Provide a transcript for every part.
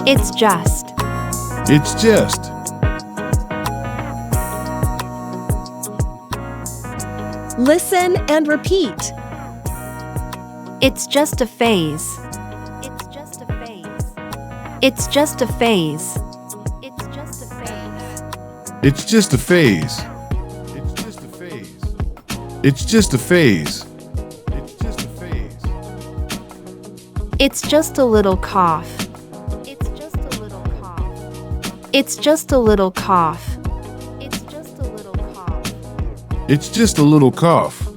It's just. It's just. Listen and repeat. It's just a phase. It's just a phase. It's just a phase. It's just a phase. It's just a phase. It's just a phase. It's just a phase. It's just a phase. It's just a little cough. It's just a little cough. It's just a little cough. It's just a little cough.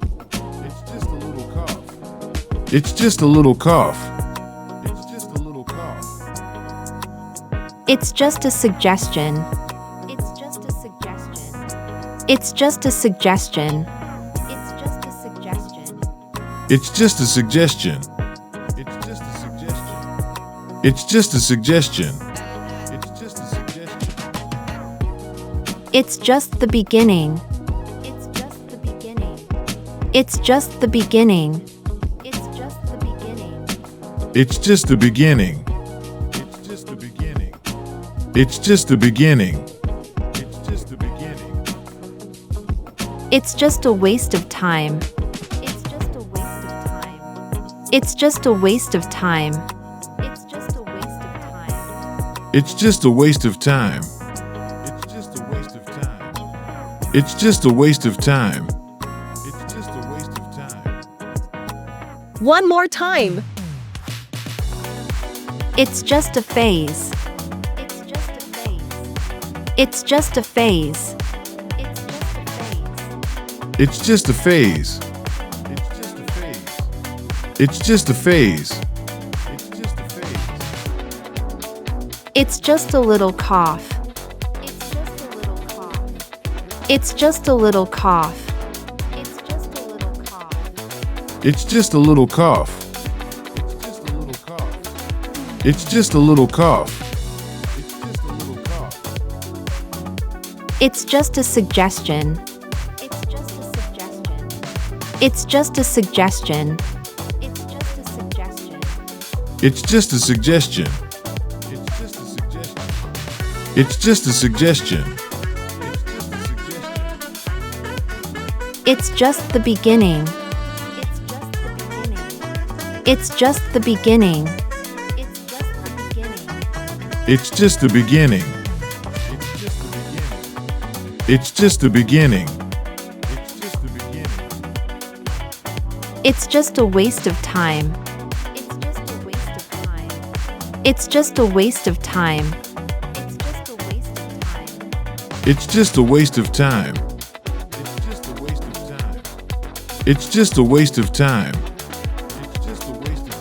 It's just a little cough. It's just a little cough. It's just a little cough. It's just a suggestion. It's just a suggestion. It's just a suggestion. It's just a suggestion. It's just a suggestion. It's just a suggestion. It's just a suggestion. It's just the beginning. It's just the beginning. It's just the beginning. It's just the beginning. It's just the beginning. It's just the beginning. It's just the beginning. It's just a waste of time. It's just a waste of time. It's just a waste of time. It's just a waste of time. It's just a waste of time. It's just a waste of time. It's just a waste of time. One more time. It's just a phase. It's just a phase. It's just a phase. It's just a phase. It's just a phase. It's just a phase. It's just a phase. It's just a little cough. It's just a little cough. It's just a little cough. It's just a little cough. It's just a little cough. It's just a little cough. It's just a suggestion. It's just a suggestion. It's just a suggestion. It's just a suggestion. It's just a suggestion. It's just a suggestion. It's just the beginning. It's just the beginning. It's just the beginning. It's just the beginning. It's just a waste of time. It's just a waste of time. It's just a waste of time. It's just a waste of time. It's just a waste of